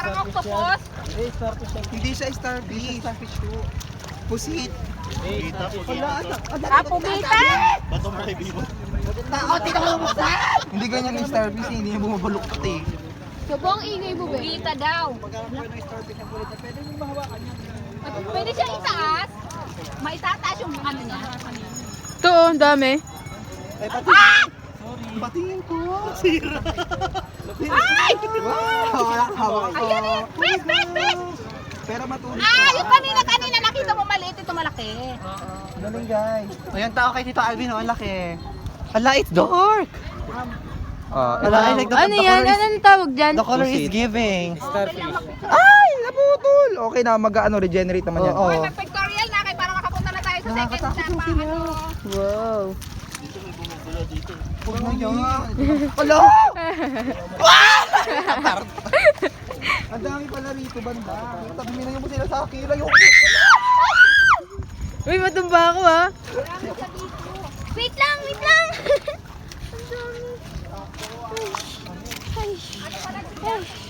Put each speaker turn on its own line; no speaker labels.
Parang octopus.
Hindi siya starfish. Pusit.
Kapugita!
Hindi ganyan yung starfish, hindi niya bumabuluktot eh.
Subong ingay mo, be. Pugita daw. Pwede siya itaas. Maitataas yung ano niya.
Ito, ang dami.
Patingin ko. Sira.
Ay!
Hawak ko.
Ayan eh! Bes! Bes! Bes!
Pero matuloy
Ah! Yung kanina nakita mo maliit, ito malaki.
Galing guys. Ayan tao kay Tito Alvin, ang laki. Ala, it's dark. Ala, I like
Ano yan? Anong tawag dyan?
The color is giving. Starfish. Ay, naputol. Okay na, regenerate naman yan.
Okay, mag-pictorial na kayo para makapunta na tayo sa second na pa. Ano?
Wow.
Huwag mo yan. Ala! Ang dami pala rito, banda. Tabi mo na yung sila sa akin.
Uy, matumba ako ha.
Wait lang, wait lang. Ang dami. Ay.